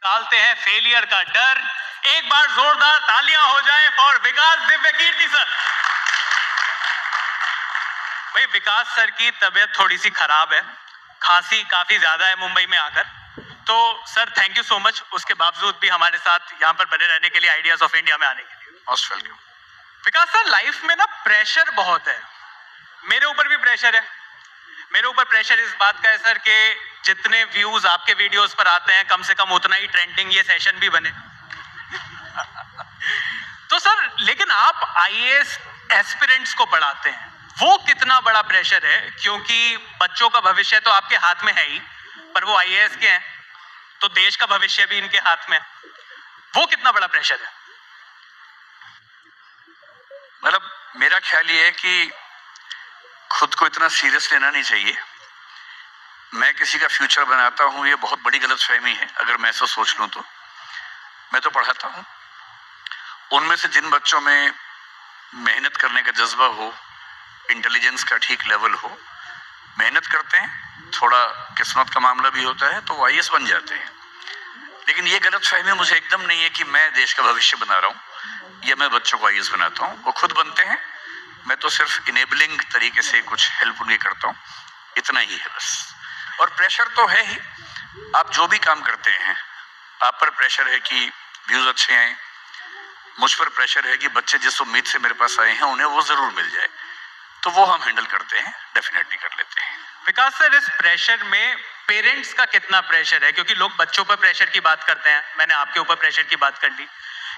निकालते हैं फेलियर का डर। एक बार जोरदार तालियां हो जाएं फॉर विकास दिव्यकीर्ति सर। भाई विकास सर की तबीयत थोड़ी सी खराब है, खांसी काफी ज्यादा है मुंबई में आकर, तो sir thank you so much उसके बावजूद भी हमारे साथ यहाँ पर बने रहने के लिए, आइडियाज ऑफ इंडिया में आने के लिए। Most welcome. Vikas sir life में ना प्रेशर बहुत है, मेरे ऊपर भी प्रेशर है। मेरे ऊपर प्रेशर इस बात का है सर कि जितने व्यूज आपके वीडियोस पर आते हैं कम से कम उतना ही ट्रेंडिंग ये सेशन भी बने। तो सर लेकिन आप आईएएस एस्पिरेंट्स को पढ़ाते हैं, वो कितना बड़ा प्रेशर है? क्योंकि बच्चों का भविष्य तो आपके हाथ में है ही, पर वो आईएएस के हैं तो देश का भविष्य भी इनके हाथ में, वो कितना बड़ा प्रेशर है? मतलब मेरा ख्याल ये है कि खुद को इतना सीरियस लेना नहीं चाहिए। मैं किसी का फ्यूचर बनाता हूँ, ये बहुत बड़ी गलतफहमी है अगर मैं ऐसा सोच लूँ तो। मैं तो पढ़ाता हूँ, उनमें से जिन बच्चों में मेहनत करने का जज्बा हो, इंटेलिजेंस का ठीक लेवल हो, मेहनत करते हैं, थोड़ा किस्मत का मामला भी होता है, तो वो आईएएस बन जाते हैं। लेकिन ये गलतफहमी मुझे एकदम नहीं है कि मैं देश का भविष्य बना रहा हूँ या मैं बच्चों को आईएएस बनाता हूँ। वो खुद बनते हैं, मैं तो सिर्फ इनेबलिंग तरीके से कुछ हेल्प उनकी करता हूँ, इतना ही है बस। और प्रेशर तो है ही, आप जो भी काम करते हैं आप पर प्रेशर है कि व्यूज अच्छे आए, मुझ पर प्रेशर है कि बच्चे जिस उम्मीद से मेरे पास आए हैं उन्हें वो जरूर मिल जाए, तो वो हम हैंडल करते हैं, डेफिनेटली कर लेते हैं। विकास सर इस प्रेशर में पेरेंट्स का कितना प्रेशर है? क्योंकि लोग बच्चों पर प्रेशर की बात करते हैं, मैंने आपके ऊपर प्रेशर की बात कर ली।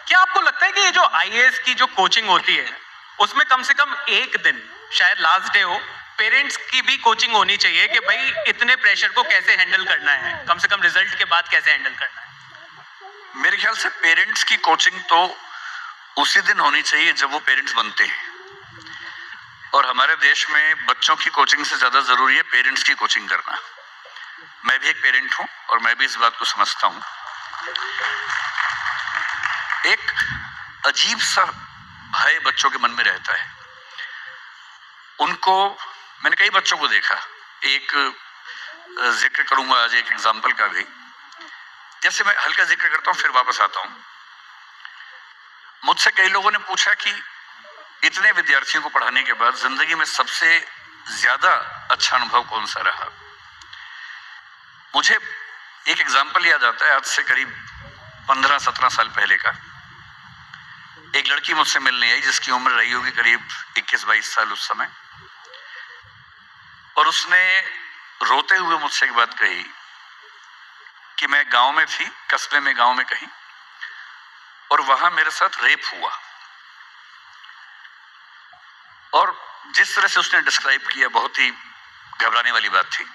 क्या आपको लगता है कि ये जो आईएएस की जो कोचिंग होती है उसमें कम से कम एक दिन, शायद लास्ट डे हो, पेरेंट्स की भी कोचिंग होनी चाहिए कि भाई इतने प्रेशर को कैसे हैंडल करना है, कम से कम रिजल्ट के बाद कैसे हैंडल करना है? मेरे ख्याल से पेरेंट्स की कोचिंग तो उसी दिन होनी चाहिए जब वो पेरेंट्स बनते हैं, और हमारे देश में बच्चों की कोचिंग से ज्यादा जरूरी है पेरेंट्स की कोचिंग करना। मैं भी एक पेरेंट हूं और मैं भी इस बात को समझता हूं। एक अजीब सा भय बच्चों के मन में रहता है। उनको, मैंने कई बच्चों को देखा, एक जिक्र करूंगा आज एक एग्जाम्पल का भी, जैसे मैं हल्का जिक्र करता हूं फिर वापस आता हूं। मुझसे कई लोगों ने पूछा कि इतने विद्यार्थियों को पढ़ाने के बाद जिंदगी में सबसे ज्यादा अच्छा अनुभव कौन सा रहा। मुझे एक एग्जाम्पल याद आता है, आज से करीब 15-17 साल पहले का। एक लड़की मुझसे मिलने आई जिसकी उम्र रही होगी करीब 21-22 साल उस समय, और उसने रोते हुए मुझसे एक बात कही कि मैं गांव में थी, कस्बे में, गांव में कहीं, और वहां मेरे साथ रेप हुआ। और जिस तरह से उसने डिस्क्राइब किया बहुत ही घबराने वाली बात थी।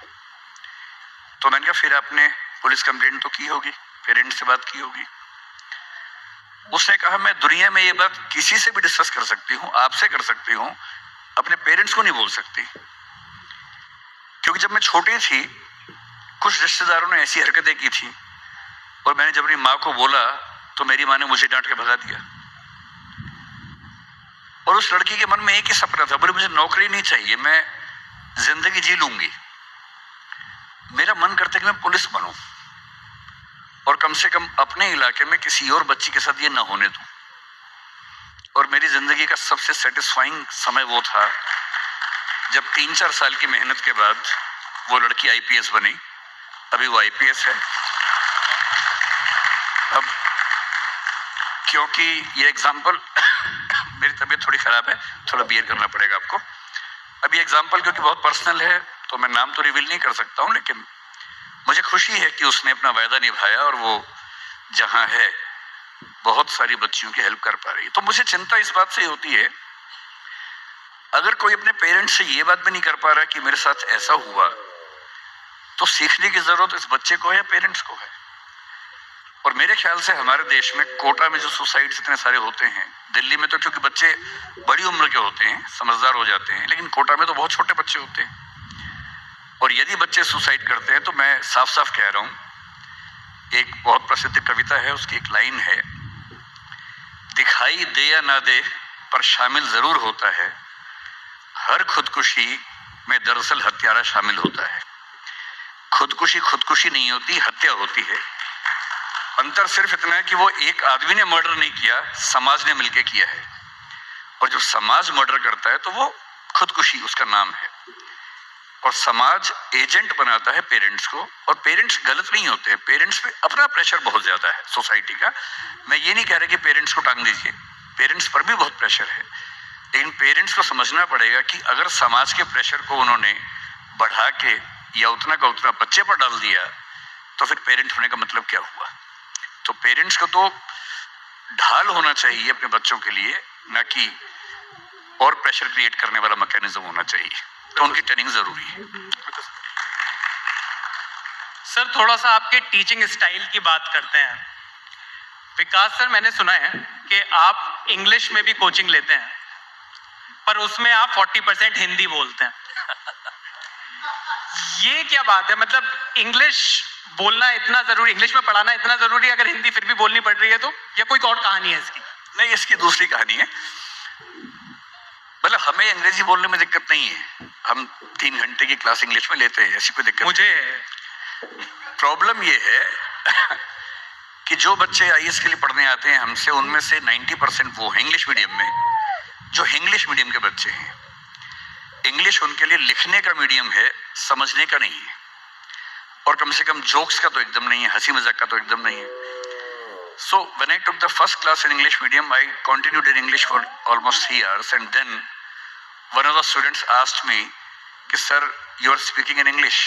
तो मैंने कहा फिर आपने पुलिस कंप्लेंट तो की होगी, पेरेंट्स से बात की होगी। उसने कहा मैं दुनिया में ये बात किसी से भी डिस्कस कर सकती हूँ, आपसे कर सकती हूँ, अपने पेरेंट्स को नहीं बोल सकती, क्योंकि जब मैं छोटी थी कुछ रिश्तेदारों ने ऐसी हरकतें की थी और मैंने जब अपनी माँ को बोला तो मेरी माँ ने मुझे डांट के भगा दिया। और उस लड़की के मन में एक ही सपना था, बोले मुझे नौकरी नहीं चाहिए, मैं जिंदगी जी लूंगी, मेरा मन करता है कि मैं पुलिस बनूं और कम से कम अपने इलाके में किसी और बच्ची के साथ ये ना होने दूं। और मेरी जिंदगी का सबसे सेटिस्फाइंग समय वो था जब 3-4 साल की मेहनत के बाद वो लड़की आईपीएस बनी। अभी वो आईपीएस है। अब क्योंकि ये एग्जाम्पल मेरी तबीयत थोड़ी खराब है, थोड़ा बियर करना पड़ेगा आपको। अब ये एग्जाम्पल क्योंकि बहुत पर्सनल है तो मैं नाम तो रिवील नहीं कर सकता हूँ, लेकिन मुझे खुशी है कि उसने अपना वायदा निभाया और वो जहां है बहुत सारी बच्चियों की हेल्प कर पा रही है। तो मुझे चिंता इस बात से होती है, अगर कोई अपने पेरेंट्स से ये बात भी नहीं कर पा रहा कि मेरे साथ ऐसा हुआ, तो सीखने की जरूरत इस बच्चे को है या पेरेंट्स को है। और मेरे ख्याल से हमारे देश में कोटा में जो सुसाइड्स इतने सारे होते हैं, दिल्ली में तो क्योंकि बच्चे बड़ी उम्र के होते हैं, समझदार हो जाते हैं, लेकिन कोटा में तो बहुत छोटे बच्चे होते हैं। और यदि बच्चे सुसाइड करते हैं तो मैं साफ साफ कह रहा हूं, एक बहुत प्रसिद्ध कविता है, उसकी एक लाइन है, दिखाई दे या ना दे पर शामिल जरूर होता है, हर खुदकुशी में दरअसल हत्यारा शामिल होता है। खुदकुशी खुदकुशी नहीं होती, हत्या होती है। अंतर सिर्फ इतना है कि वो एक आदमी ने मर्डर नहीं किया, समाज ने मिलकर किया है। और जब समाज मर्डर करता है तो वो खुदकुशी उसका नाम है, और समाज एजेंट बनाता है पेरेंट्स को। और पेरेंट्स गलत नहीं होते हैं, पेरेंट्स पे अपना प्रेशर बहुत ज्यादा है सोसाइटी का। मैं ये नहीं कह रहा कि पेरेंट्स को टांग दीजिए, पेरेंट्स पर भी बहुत प्रेशर है, लेकिन पेरेंट्स को समझना पड़ेगा कि अगर समाज के प्रेशर को उन्होंने बढ़ा के या उतना का उतना बच्चे पर डाल दिया तो फिर पेरेंट होने का मतलब क्या हुआ। तो पेरेंट्स को तो ढाल होना चाहिए अपने बच्चों के लिए, ना कि और प्रेशर क्रिएट करने वाला मैकेनिज्म होना चाहिए। तो उनकी ट्रेनिंग जरूरी है। सर थोड़ा सा आपके टीचिंग स्टाइल की बात करते हैं। विकास सर, मैंने सुना है कि आप इंग्लिश में भी कोचिंग लेते हैं, पर उसमें आप 40% हिंदी बोलते हैं। ये क्या बात है? मतलब इंग्लिश बोलना इतना जरूरी, इंग्लिश में पढ़ाना इतना जरूरी, अगर हिंदी फिर भी बोलनी पड़ रही है तो? या कोई और कहानी है इसकी? नहीं, इसकी दूसरी कहानी है। मतलब हमें अंग्रेजी बोलने में दिक्कत नहीं है, हम 3 घंटे की क्लास इंग्लिश में लेते हैं, ऐसी कोई दिक्कत मुझे प्रॉब्लम ये है कि जो बच्चे आईएएस के लिए पढ़ने आते हैं हमसे, उनमें से 90% वो हैं इंग्लिश मीडियम में, जो इंग्लिश मीडियम के बच्चे हैं। इंग्लिश उनके लिए लिखने का मीडियम है, समझने का नहीं है। और कम से कम जोक्स का तो एकदम नहीं है, हंसी मजाक का तो एकदम नहीं है। So when I took the first class in English medium, I continued in English for almost 3 hours, and then one of the students asked me, "Sir, you are speaking in English."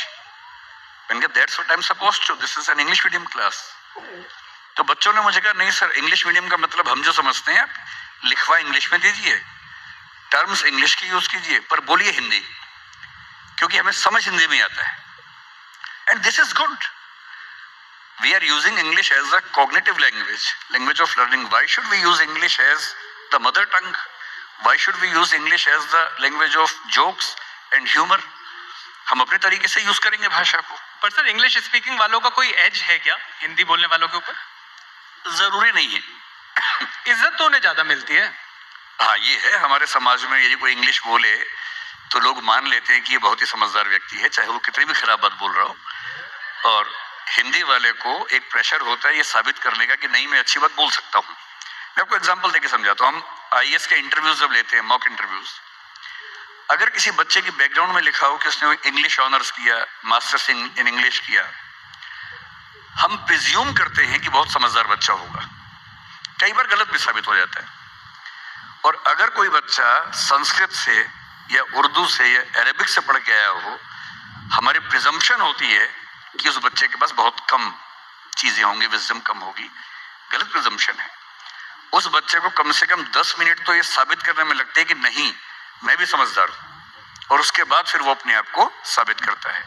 मैंने कहा, "That's what I'm supposed to. This is an English medium class." तो बच्चों ने मुझे कहा, "नहीं sir, English medium का मतलब हम जो समझते हैं, आप लिखवा इंग्लिश में दीजिए, टर्म्स इंग्लिश की यूज कीजिए, पर बोलिए हिंदी, क्योंकि हमें समझ हिंदी में आता है." And this is good. We are using English as a cognitive language, language of learning. Why should we use English as the mother tongue? Why should we use English as the language of jokes and humor? हम अपने तरीके से use करेंगे भाषा को। पर sir, English speaking वालों का कोई एज है क्या हिंदी बोलने वालों के ऊपर? जरूरी नहीं है। इज्जत तो उन्हें ज्यादा मिलती है। हाँ, ये है हमारे समाज में, यदि कोई इंग्लिश बोले तो लोग मान लेते हैं कि ये बहुत ही समझदार व्यक्ति है, चाहे वो कितनी भी खराब बात बोल रहा हो। और हिंदी वाले को एक प्रेशर होता है ये साबित करने का कि नहीं, मैं अच्छी बात बोल सकता हूँ। मैं आपको एग्जांपल देके समझाता हूँ। हम आईएएस के इंटरव्यूज जब लेते हैं, मॉक इंटरव्यूज, अगर किसी बच्चे की बैकग्राउंड में लिखा हो कि उसने इंग्लिश ऑनर्स किया, मास्टर्स इन इंग्लिश किया, हम प्रिज्यूम करते हैं कि बहुत समझदार बच्चा होगा। कई बार गलत भी साबित हो जाता है। और अगर कोई बच्चा संस्कृत से या उर्दू से या अरेबिक से पढ़ के आया हो, हमारी प्रिजम्पशन होती है कि उस बच्चे के पास बहुत कम चीजें होंगी, विजडम कम होगी। गलत प्रिजम्पशन है। उस बच्चे को कम से कम 10 मिनट तो ये साबित करने में लगते हैं कि नहीं, मैं भी समझदार हूं, और उसके बाद फिर वो अपने आप को साबित करता है।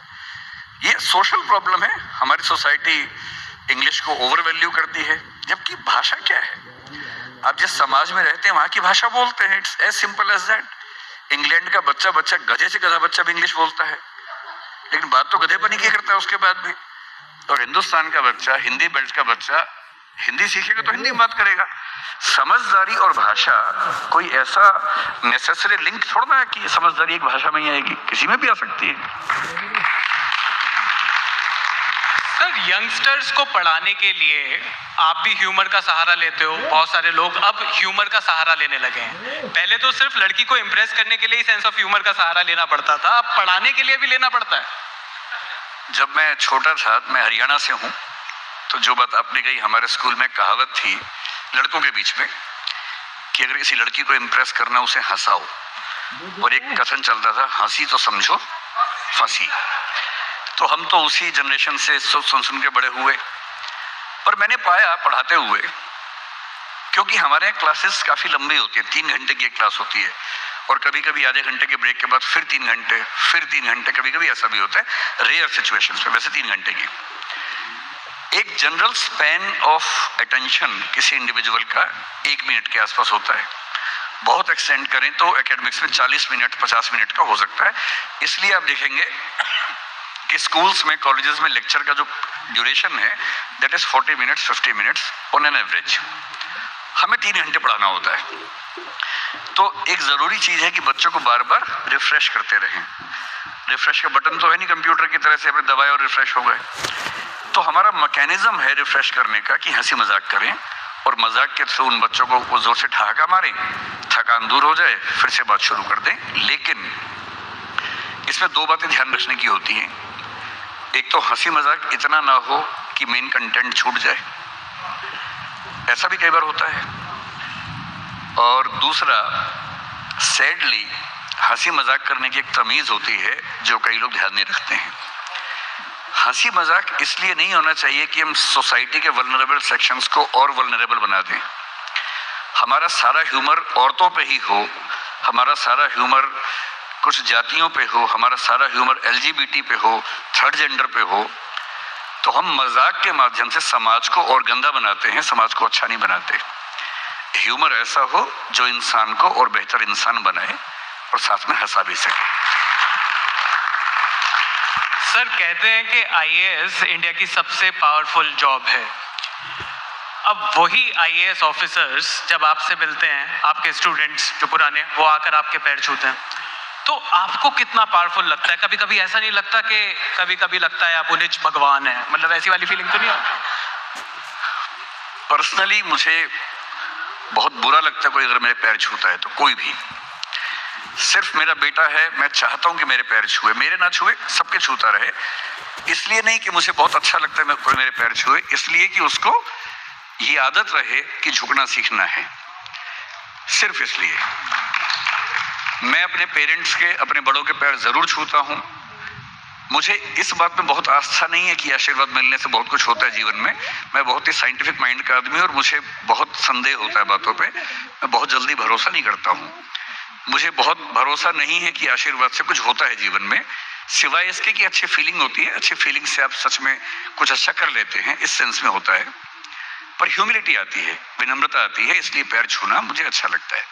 ये सोशल प्रॉब्लम है। हमारी सोसाइटी इंग्लिश को ओवर वैल्यू करती है, जबकि भाषा क्या है? आप जिस समाज में रहते हैं वहां की भाषा बोलते हैं। It's as simple as that. England का बच्चा गधे से गधा बच्चा भी इंग्लिश बोलता है, लेकिन बात तो गधेपनी की करता है उसके बाद भी। और हिंदुस्तान का बच्चा, हिंदी बेल्ट का बच्चा हिंदी सीखेगा तो हिंदी में बात करेगा। समझदारी और भाषा कोई ऐसा नेसेसरी लिंक थोड़ा ना है कि समझदारी एक भाषा में ही आएगी, किसी में भी आ सकती है। सर, यंगस्टर्स को पढ़ाने के लिए आप भी ह्यूमर का सहारा लेते हो। बहुत सारे लोग अब ह्यूमर का सहारा लेने लगे हैं। पहले तो सिर्फ लड़की को इम्प्रेस करने के लिए ही सेंस ऑफ ह्यूमर का सहारा लेना पड़ता था, अब पढ़ाने के लिए भी लेना पड़ता है। जब मैं छोटा था, मैं हरियाणा से हूँ, तो जो बात आपने कही, हमारे स्कूल में कहावत थी लड़कों के बीच में कि अगर किसी लड़की को इम्प्रेस करना, उसे हंसाओ। और एक कथन चलता था, हंसी तो समझो फंसी। तो हम तो उसी जनरेशन से सुन के बड़े हुए। पर मैंने पाया पढ़ाते हुए, क्योंकि हमारे यहाँ क्लासेस काफी लंबी होती है, 3 घंटे की एक क्लास होती है, और कभी कभी आधे घंटे के ब्रेक के बाद फिर 3 घंटे, फिर 3 घंटे, कभी कभी ऐसा भी होता है रेयर सिचुएशंस में, वैसे 3 घंटे की। एक जनरल स्पैन ऑफ अटेंशन किसी इंडिविजुअल का 1 मिनट के आसपास होता है। बहुत एक्सटेंड करें तो एकेडमिक्स में 40 मिनट 50 मिनट का हो सकता है। इसलिए आप देखेंगे कि स्कूल्स में, कॉलेजेस में लेक्चर का जो ड्यूरेशन है that is 40 minutes 50 minutes on an average. हमें 3 घंटे पढ़ाना होता है। तो एक जरूरी चीज है कि बच्चों को बार बार रिफ्रेश करते रहें। रिफ्रेश का बटन तो है नहीं कंप्यूटर की तरह से, अपने दबाए और रिफ्रेश हो गए। तो हमारा मैकेनिज्म है रिफ्रेश करने का कि हंसी मजाक करें और मजाक के थ्रू उन बच्चों को वो जोर से ठहाका मारें, थकान दूर हो जाए, फिर से बात शुरू कर दें। लेकिन इसमें दो बातें ध्यान रखने की होती हैं। एक तो हंसी मजाक इतना ना हो कि मेन कंटेंट छूट जाए, ऐसा भी कई बार होता है। और दूसरा, सैडली हंसी मजाक करने की एक तमीज होती है जो कई लोग ध्यान नहीं रखते हैं। हंसी मजाक इसलिए नहीं होना चाहिए कि हम सोसाइटी के वल्नरेबल सेक्शंस को और वल्नरेबल बना दें। हमारा सारा ह्यूमर औरतों पे ही हो, हमारा सारा ह्यूमर कुछ जातियों पे हो, हमारा सारा ह्यूमर LGBT पे हो, थर्ड जेंडर पे हो, तो हम मजाक के माध्यम से समाज को और गंदा बनाते हैं, समाज को अच्छा नहीं बनाते। ह्यूमर ऐसा हो जो इंसान को और बेहतर इंसान बनाए और साथ में हंसा भी सके। सर, कहते हैं कि IAS इंडिया की सबसे पावरफुल जॉब है। अब वही IAS ऑफिसर्स जब आपसे मिलते हैं, आपके स्टूडेंट्स जो पुराने, वो आकर आपके पैर छूते हैं, तो आपको कितना पावरफुल लगता है? कभी कभी ऐसा नहीं लगता कि कभी कभी लगता है आप उन्हें भगवान है? मतलब ऐसी वाली फीलिंग तो नहीं आती? पर्सनली मुझे बहुत बुरा लगता है कोई अगर मेरे पैर छूता है तो। कोई भी, सिर्फ मेरा बेटा है, मैं चाहता हूं कि मेरे पैर छुए, मेरे ना छुए, सबके छूता रहे। इसलिए नहीं कि मुझे बहुत अच्छा लगता है कोई मेरे पैर छुए, इसलिए कि उसको ये आदत रहे कि झुकना सीखना है। सिर्फ इसलिए मैं अपने पेरेंट्स के, अपने बड़ों के पैर जरूर छूता हूं। मुझे इस बात में बहुत आस्था नहीं है कि आशीर्वाद मिलने से बहुत कुछ होता है जीवन में। मैं बहुत ही साइंटिफिक माइंड का आदमी और मुझे बहुत संदेह होता है बातों पे। मैं बहुत जल्दी भरोसा नहीं करता हूँ। मुझे बहुत भरोसा नहीं है कि आशीर्वाद से कुछ होता है जीवन में, सिवाय इसके कि अच्छी फीलिंग होती है। अच्छी फीलिंग से आप सच में कुछ अच्छा कर लेते हैं, इस सेंस में होता है। पर ह्यूमिलिटी आती है, विनम्रता आती है, इसलिए पैर छूना मुझे अच्छा लगता है।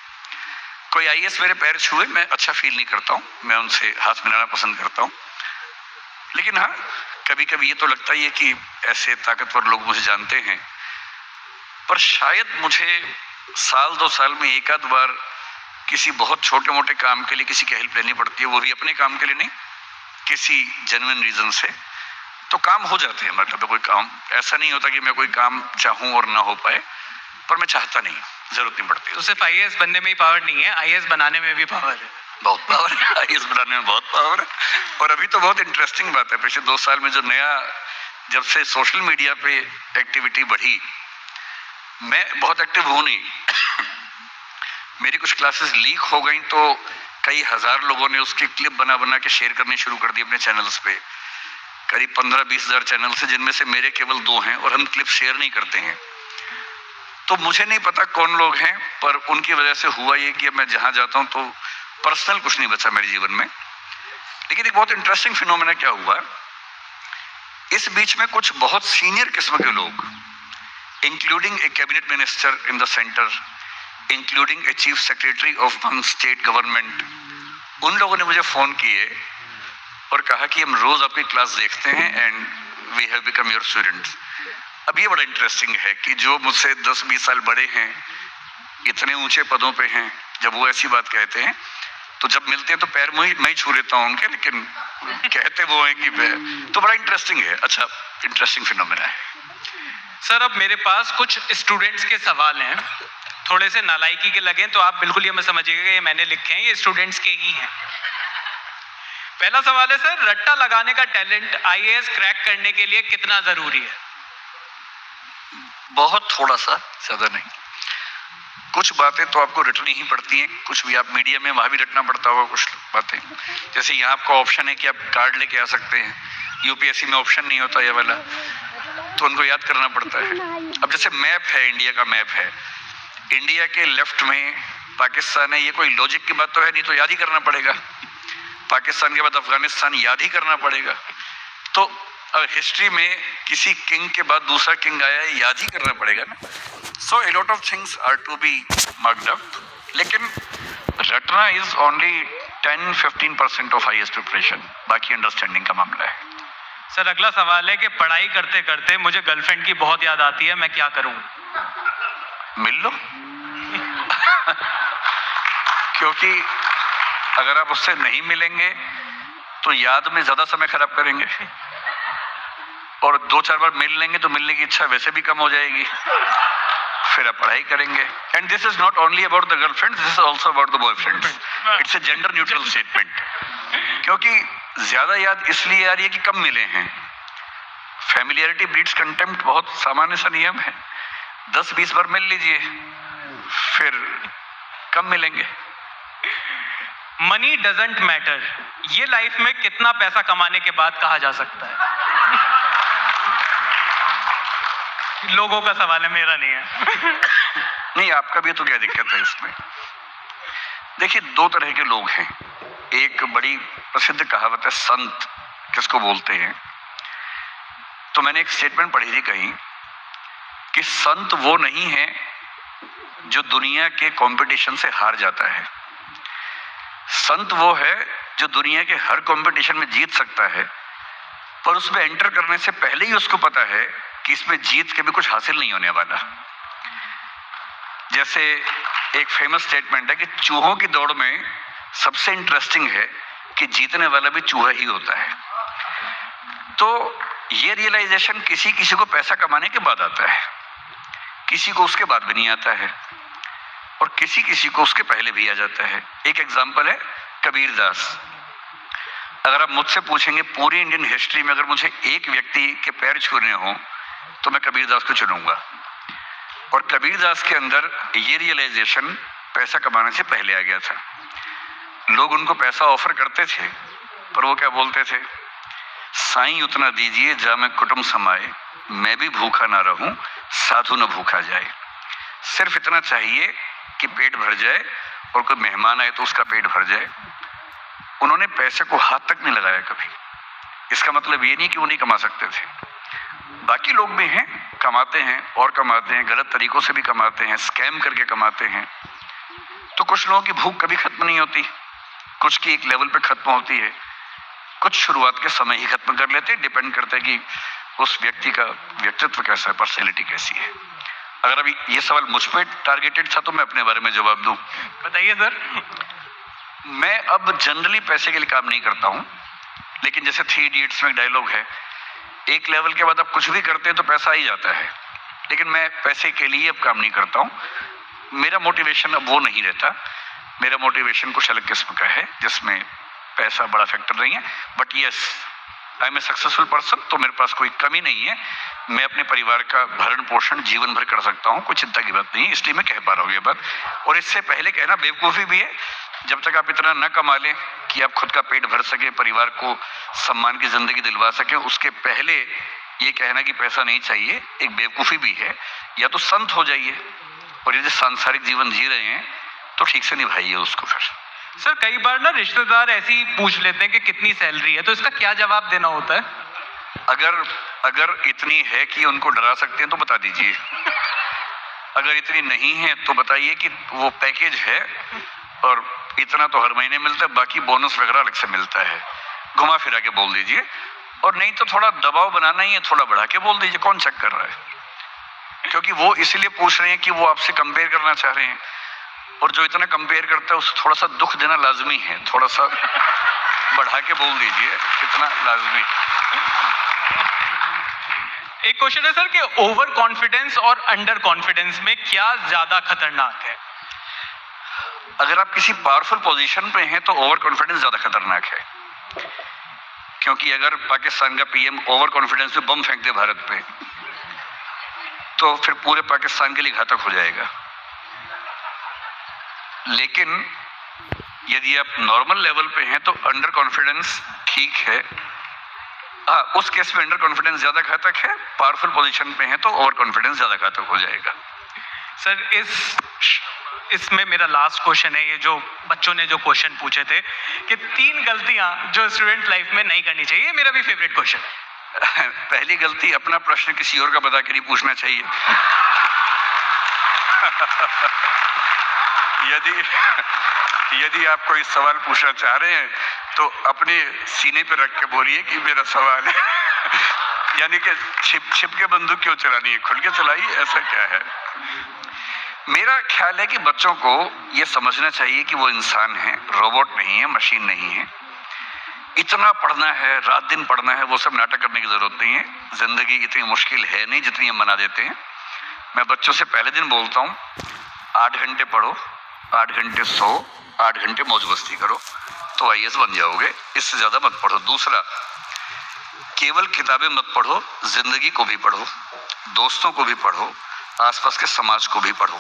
कोई IAS मेरे पैर छुए, मैं अच्छा फील नहीं करता हूँ, मैं उनसे हाथ मिलाना पसंद करता हूँ। लेकिन हाँ, कभी कभी ये तो लगता ही है कि ऐसे ताकतवर लोग मुझे जानते हैं। पर शायद मुझे साल 2 साल में एक आध बार किसी बहुत छोटे मोटे काम के लिए किसी की हेल्प लेनी पड़ती है, वो भी अपने काम के लिए नहीं, किसी जेन्युइन रीजन से, तो काम हो जाते हैं। मतलब कोई काम ऐसा नहीं होता कि मैं कोई काम चाहूं और ना हो पाए, पर मैं चाहता नहीं, जरूरत नहीं पड़ती। तो सिर्फ IAS बनने में ही पावर नहीं है, IAS बनाने में भी पावर है। बहुत पावर है, IAS बनाने में बहुत पावर है। और अभी तो बहुत इंटरेस्टिंग बात है, पिछले 2 साल में जो नया, जब से सोशल मीडिया पे एक्टिविटी बढ़ी, मैं बहुत एक्टिव हूं नहीं, मेरी कुछ क्लासेस लीक हो गई तो कई हजार लोगों ने उसकी क्लिप बना बना के शेयर करनी शुरू कर दी अपने चैनल्स पे। करीब 15-20 हजार चैनल से, जिनमें से मेरे केवल 2 हैं और हम क्लिप शेयर नहीं करते हैं। तो मुझे नहीं पता कौन लोग हैं, पर उनकी वजह से हुआ ये कि अब मैं जहां जाता हूं तो पर्सनल कुछ नहीं बचा मेरे जीवन में। लेकिन एक बहुत इंटरेस्टिंग फिनोमेना क्या हुआ, इस बीच में कुछ बहुत सीनियर किस्म के लोग, including A cabinet minister in the centre, including a chief secretary of one state government, उन लोगों ने मुझे फोन किए और कहा कि हम रोज आपकी क्लास देखते हैं and we have become your students. अब ये बड़ा इंटरेस्टिंग है कि जो मुझसे 10-20 साल बड़े हैं, इतने ऊंचे पदों पे हैं, जब वो ऐसी बात कहते हैं तो जब मिलते हैं तो पैर मैं ही छू लेता हूँ उनके, लेकिन कहते वो हैं कि तो बड़ा इंटरेस्टिंग है। अच्छा, इंटरेस्टिंग फिनोमेना है। सर, अब मेरे पास कुछ स्टूडेंट्स के सवाल हैं, थोड़े से नालायकी के लगे तो आप बिल्कुल ये मत समझिएगा ये मैंने लिखे हैं, ये स्टूडेंट्स के ही हैं। पहला सवाल है सर, रट्टा लगाने का टैलेंट IAS क्रैक करने के लिए कितना जरूरी है? बहुत थोड़ा सा, ज्यादा नहीं। कुछ बातें तो आपको रटनी ही पड़ती हैं, कुछ भी आप मीडिया में वहां भी रटना पड़ता होगा कुछ बातें। जैसे यहाँ आपका ऑप्शन है कि आप कार्ड लेके आ सकते हैं, UPSC में ऑप्शन नहीं होता ये वाला, तो उनको याद करना पड़ता है। अब जैसे मैप है, इंडिया का मैप है, इंडिया के लेफ्ट में पाकिस्तान है, ये कोई लॉजिक की बात तो है नहीं, तो याद ही करना पड़ेगा। पाकिस्तान के बाद अफगानिस्तान, याद ही करना पड़ेगा। तो हिस्ट्री में किसी किंग के बाद दूसरा किंग आया है, याद ही करना पड़ेगा ना। So a lot of things are to be marked up, लेकिन रटना is only 10-15% of IAS preparation, बाकी अंडरस्टैंडिंग का मामला है। सर, अगला सवाल है कि पढ़ाई करते करते मुझे गर्लफ्रेंड की बहुत याद आती है, मैं क्या करूं? मिल लो क्योंकि अगर आप उससे नहीं मिलेंगे तो याद में ज्यादा समय खराब करेंगे। और 2-4 बार मिल लेंगे तो मिलने की इच्छा वैसे भी कम हो जाएगी, फिर आप पढ़ाई करेंगे। And this is not only about the girlfriend, this is also about the boyfriends. It's a gender neutral statement, क्योंकि ज्यादा याद इसलिए आ रही है कि कम मिले हैं। फैमिलियरिटी ब्रीड्स कंटेम्प्ट बहुत सामान्य सा नियम है। 10-20 बार मिल लीजिए, फिर कम मिलेंगे। मनी डजंट मैटर, ये लाइफ में कितना पैसा कमाने के बाद कहा जा सकता है? लोगों का सवाल है, मेरा नहीं है। नहीं, आपका भी तो क्या दिक्कत है इसमें? देखिए, 2 तरह के लोग हैं। एक बड़ी प्रसिद्ध कहावत है, संत किसको बोलते हैं। तो मैंने एक स्टेटमेंट पढ़ी थी कहीं कि संत वो नहीं है जो दुनिया के कंपटीशन से हार जाता है, संत वो है जो दुनिया के हर कंपटीशन में जीत सकता है, पर उसमें एंटर करने से पहले ही उसको पता है कि इसमें जीत के भी कुछ हासिल नहीं होने वाला। जैसे एक फेमस स्टेटमेंट है कि चूहों की दौड़ में सबसे इंटरेस्टिंग है कि जीतने वाला भी चूहा ही होता है। तो ये रियलाइजेशन किसी किसी को पैसा कमाने के बाद आता है, किसी को उसके बाद भी नहीं आता है, और किसी किसी को उसके पहले भी आ जाता है। एक एग्जाम्पल है कबीरदास। अगर आप मुझसे पूछेंगे पूरी इंडियन हिस्ट्री में अगर मुझे एक व्यक्ति के पैर छूने हो तो मैं कबीरदास को चुनूंगा। और कबीरदास के अंदर ये रियलाइजेशन पैसा कमाने से पहले आ गया था। लोग उनको पैसा ऑफर करते थे, पर वो क्या बोलते थे, साईं उतना दीजिए जा मैं कुटुंब समाए, मैं भी भूखा ना रहूं साधु न भूखा जाए। सिर्फ इतना चाहिए कि पेट भर जाए और कोई मेहमान आए तो उसका पेट भर जाए। उन्होंने पैसे को हाथ तक नहीं लगाया कभी। इसका मतलब ये नहीं कि वो नहीं कमा सकते थे। बाकी लोग भी हैं, कमाते हैं और कमाते हैं, गलत तरीकों से भी कमाते हैं, स्कैम करके कमाते हैं। तो कुछ लोगों की भूख कभी खत्म नहीं होती, कुछ की एक लेवल पे खत्म होती है, कुछ शुरुआत के समय ही खत्म कर लेते हैं। डिपेंड करता है कि उस व्यक्ति का व्यक्तित्व कैसा है, पर्सनैलिटी कैसी है। अगर अभी ये सवाल मुझ पे टारगेटेड था तो मैं अपने बारे में जवाब दूं। बताइए सर। मैं अब जनरली पैसे के लिए काम नहीं करता हूं, लेकिन जैसे 3 इडियट्स में एक डायलॉग है, एक लेवल के बाद आप कुछ भी करते हैं तो पैसा ही जाता है, लेकिन मैं पैसे के लिए अब काम नहीं करता हूं। मेरा मोटिवेशन अब वो नहीं रहता। मेरा मोटिवेशन कुछ अलग किस्म का है जिसमें पैसा बड़ा फैक्टर नहीं है। But yes, I am a successful person, तो मेरे पास कोई कमी नहीं है। मैं अपने परिवार का भरण पोषण जीवन भर कर सकता हूँ, कोई चिंता की बात नहीं है। इसलिए मैं कह पा रहा हूँ ये बात। और इससे पहले कहना बेवकूफ़ी भी है। जब तक आप इतना न कमा लें कि आप खुद का पेट भर सके, परिवार को सम्मान की जिंदगी दिलवा सके, उसके पहले ये कहना कि पैसा नहीं चाहिए एक बेवकूफ़ी भी है। या तो संत हो जाइए, और यदि सांसारिक जीवन जी रहे हैं तो ठीक से निभाइए उसको। फिर सर कई बार ना रिश्तेदार ऐसे ही पूछ लेते हैं कि कितनी सैलरी है, तो इसका क्या जवाब देना होता है? अगर इतनी है कि उनको डरा सकते हैं तो बता दीजिए। अगर इतनी नहीं है तो बताइए कि वो पैकेज है और इतना तो हर महीने मिलता है, बाकी बोनस वगैरह अलग से मिलता है। घुमा फिरा के बोल दीजिए। और नहीं तो थोड़ा दबाव बनाना ही है, थोड़ा बढ़ा के बोल दीजिए, कौन चेक कर रहा है। क्योंकि वो इसलिए पूछ रहे हैं कि वो आपसे कंपेयर करना चाह रहे हैं, और जो इतना कंपेयर करता है उसको थोड़ा सा दुख देना लाजमी है। थोड़ा सा बढ़ा के बोल दीजिए, इतना लाजमी। एक क्वेश्चन है सर कि ओवर कॉन्फिडेंस और अंडर कॉन्फिडेंस में क्या ज्यादा खतरनाक है? अगर आप किसी पावरफुल पोजीशन पे हैं तो ओवर कॉन्फिडेंस ज्यादा खतरनाक है, क्योंकि अगर पाकिस्तान का पीएम ओवर कॉन्फिडेंस में बम फेंक दे भारत पे तो फिर पूरे पाकिस्तान के लिए घातक हो जाएगा। लेकिन यदि आप नॉर्मल लेवल पे हैं तो अंडर कॉन्फिडेंस ठीक है। हाँ, उस केस में अंडर कॉन्फिडेंस ज्यादा घातक है। पावरफुल पोजीशन पे हैं तो ओवर कॉन्फिडेंस ज्यादा घातक हो जाएगा। सर इसमें मेरा लास्ट क्वेश्चन है, ये जो बच्चों ने जो क्वेश्चन पूछे थे कि 3 गलतियां जो स्टूडेंट लाइफ में नहीं करनी चाहिए, मेरा भी फेवरेट क्वेश्चन है। पहली गलती, अपना प्रश्न किसी और का बता के नहीं पूछना चाहिए। यदि आप कोई सवाल पूछना चाह रहे हैं तो अपने सीने पे रख के बोलिए कि मेरा सवाल है। यानी कि छिप के बंदूक क्यों चलानी है, खुल के चलाइए। ऐसा क्या है? मेरा ख्याल है कि बच्चों को यह समझना चाहिए कि वो इंसान है, रोबोट नहीं है, मशीन नहीं है। इतना पढ़ना है, रात दिन पढ़ना है, वो सब नाटक करने की जरूरत नहीं है। जिंदगी इतनी मुश्किल है नहीं जितनी हम बना देते हैं। मैं बच्चों से पहले दिन बोलता हूँ 8 घंटे पढ़ो, 8 घंटे सो, 8 घंटे मौज मस्ती करो तो आईएएस बन जाओगे, इससे ज्यादा मत पढ़ो। दूसरा, केवल किताबें मत पढ़ो, जिंदगी को भी पढ़ो, दोस्तों को भी पढ़ो, आसपास के समाज को भी पढ़ो।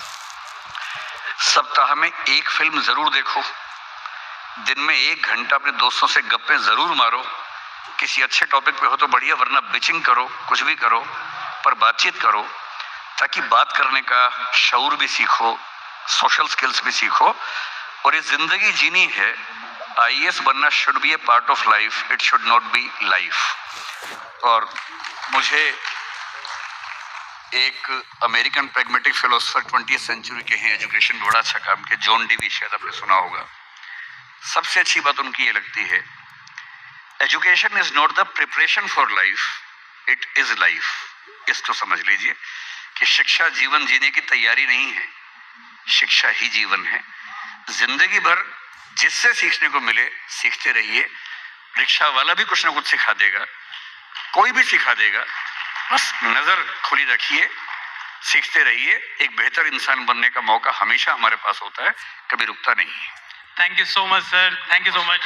सप्ताह में एक फिल्म जरूर देखो, दिन में 1 घंटा अपने दोस्तों से गप्पे जरूर मारो। किसी अच्छे टॉपिक पे हो तो बढ़िया, वरना बिचिंग करो, कुछ भी करो, पर बातचीत करो, ताकि बात करने का शऊर भी सीखो, सोशल स्किल्स भी सीखो। और ये जिंदगी जीनी है, आईएएस बनना should be A part of life, it should not be life. और मुझे एक American pragmatic philosopher 20th century के हैं, एजुकेशन में बड़ा अच्छा काम किया, जॉन डीवी, शायद आपने सुना होगा। सबसे अच्छी बात उनकी ये लगती है, education is not the preparation for life, it is life. इसको समझ लीजिए कि शिक्षा जीवन जीने की तैयारी नहीं है, शिक्षा ही जीवन है। जिंदगी भर जिससे सीखने को मिले सीखते रहिए। रिक्शा वाला भी कुछ ना कुछ सिखा देगा, कोई भी सिखा देगा, बस नजर खुली रखिए, सीखते रहिए। एक बेहतर इंसान बनने का मौका हमेशा हमारे पास होता है, कभी रुकता नहीं है। Thank you so much sir, thank you so much.